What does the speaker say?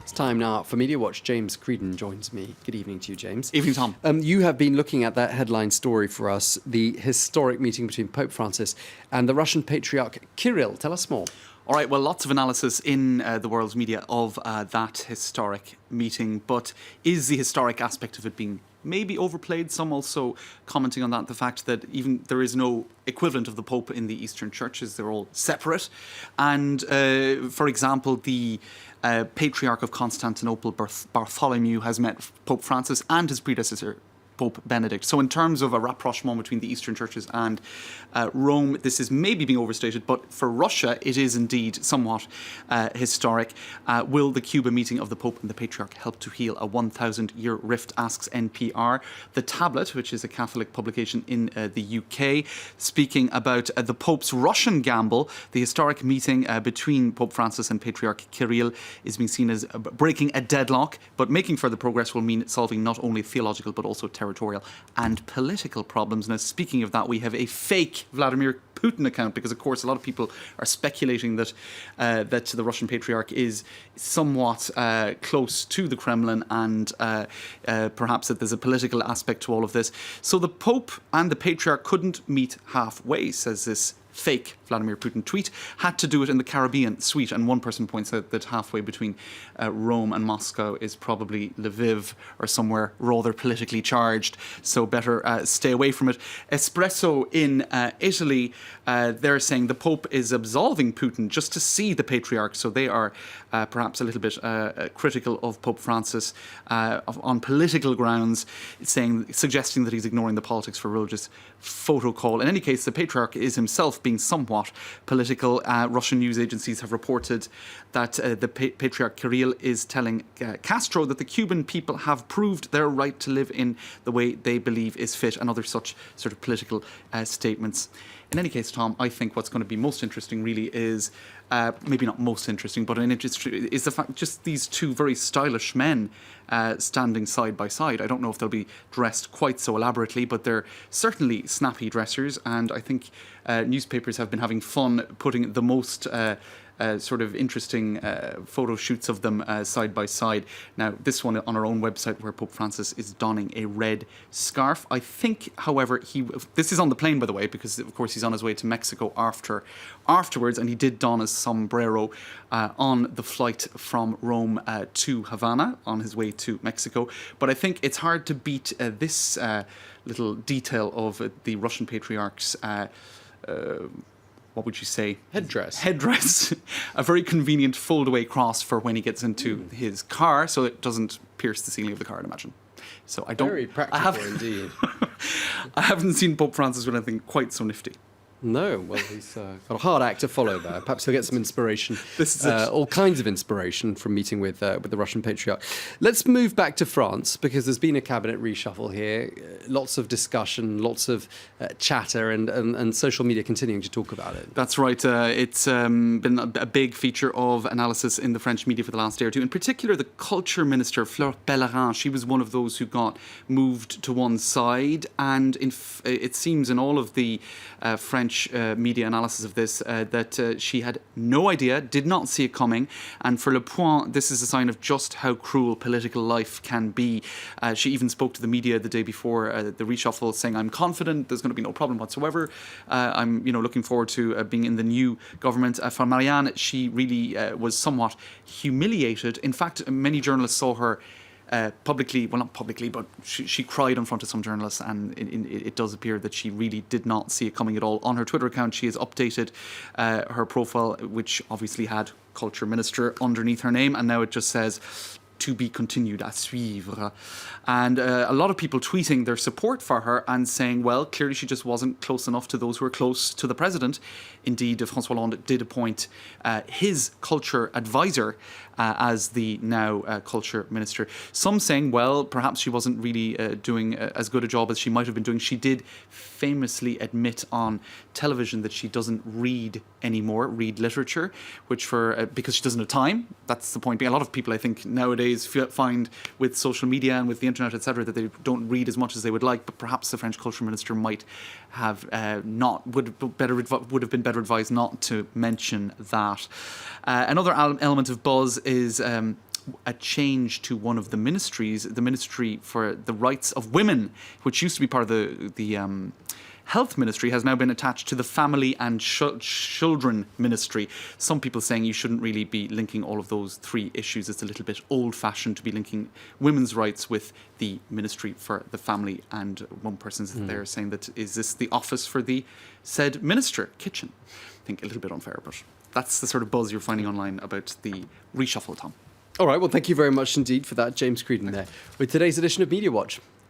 It's time now for Media Watch. James Creedon joins me. Good evening to you, James. Evening, Tom. You have been looking at that headline story for us, the historic meeting between Pope Francis and the Russian Patriarch Kirill. Tell us more. All right, well, lots of analysis in the world's media of that historic meeting, but is the historic aspect of it being maybe overplayed? Some also commenting on that, the fact that even there is no equivalent of the Pope in the Eastern churches, they're all separate. And, for example, the Patriarch of Constantinople, Bartholomew, has met Pope Francis and his predecessor, Pope Benedict. So in terms of a rapprochement between the Eastern churches and Rome, this is maybe being overstated, but for Russia, it is indeed somewhat historic. Will the Cuba meeting of the Pope and the Patriarch help to heal a 1,000-year rift, asks NPR. The Tablet, which is a Catholic publication in the UK, speaking about the Pope's Russian gamble. The historic meeting between Pope Francis and Patriarch Kirill is being seen as breaking a deadlock, but making further progress will mean solving not only theological but also territorial and political problems. Now, speaking of that, we have a fake Vladimir Putin account, because of course a lot of people are speculating that that the Russian Patriarch is somewhat close to the Kremlin, and perhaps that there's a political aspect to all of this. So the Pope and the Patriarch couldn't meet halfway, says this fake Vladimir Putin tweet, had to do it in the Caribbean suite. And one person points out that halfway between Rome and Moscow is probably Lviv, or somewhere rather politically charged, so better stay away from it. Espresso in Italy, they're saying the Pope is absolving Putin just to see the Patriarch, so they are perhaps a little bit critical of Pope Francis on political grounds, suggesting that he's ignoring the politics for religious photo call. In any case, the Patriarch is himself being somewhat political. Russian news agencies have reported that the Patriarch Kirill is telling Castro that the Cuban people have proved their right to live in the way they believe is fit, and other such sort of political statements. In any case, Tom, I think what's going to be most interesting really is, maybe not most interesting, but is the fact just these two very stylish men standing side by side. I don't know if they'll be dressed quite so elaborately, but they're certainly snappy dressers, and I think newspapers have been having fun putting the most sort of interesting photo shoots of them side by side. Now, this one on our own website, where Pope Francis is donning a red scarf. I think, however, this is on the plane, by the way, because of course he's on his way to Mexico afterwards, and he did don a sombrero on the flight from Rome to Havana on his way to Mexico. But I think it's hard to beat this little detail of the Russian Patriarch's what would you say? Headdress. A very convenient fold-away cross for when he gets into his car, so it doesn't pierce the ceiling of the car, I'd imagine. So I don't. Very practical indeed. I haven't seen Pope Francis with anything quite so nifty. No, well, he's got a hard act to follow there. Perhaps he'll get some inspiration, This is all kinds of inspiration from meeting with the Russian Patriarch. Let's move back to France, because there's been a cabinet reshuffle here. Lots of discussion, lots of chatter, and social media continuing to talk about it. That's right. It's been a big feature of analysis in the French media for the last day or two. In particular, the culture minister, Fleur Pellerin, she was one of those who got moved to one side. And it seems in all of the French media analysis of this that she had no idea, did not see it coming. And for Le Point, this is a sign of just how cruel political life can be. She even spoke to the media the day before the reshuffle, saying, "I'm confident there's going to be no problem whatsoever. I'm looking forward to being in the new government." For Marianne, she really was somewhat humiliated. In fact, many journalists saw her publicly, well, not publicly, but she cried in front of some journalists, and it does appear that she really did not see it coming at all. On her Twitter account, she has updated her profile, which obviously had Culture Minister underneath her name, and now it just says, "To be continued, à suivre." And a lot of people tweeting their support for her and saying, well, clearly she just wasn't close enough to those who are close to the president. Indeed, François Hollande did appoint his culture advisor as the now culture minister. Some saying, well, perhaps she wasn't really doing as good a job as she might have been doing. She did famously admit on television that she doesn't read anymore, read literature, which because she doesn't have time. That's the point being. A lot of people, I think, nowadays find with social media and with the internet, etc., that they don't read as much as they would like. But perhaps the French culture minister might have would have been better advised not to mention that. Another element of buzz is a change to one of the ministries, the Ministry for the Rights of Women, which used to be part of the Health Ministry, has now been attached to the Family and Children Ministry. Some people saying you shouldn't really be linking all of those three issues. It's a little bit old-fashioned to be linking women's rights with the Ministry for the Family. And one person's there saying that, is this the office for the said minister? Kitchen. I think a little bit unfair, but that's the sort of buzz you're finding online about the reshuffle, Tom. All right, well, thank you very much indeed for that, James Creedon there, with today's edition of Media Watch.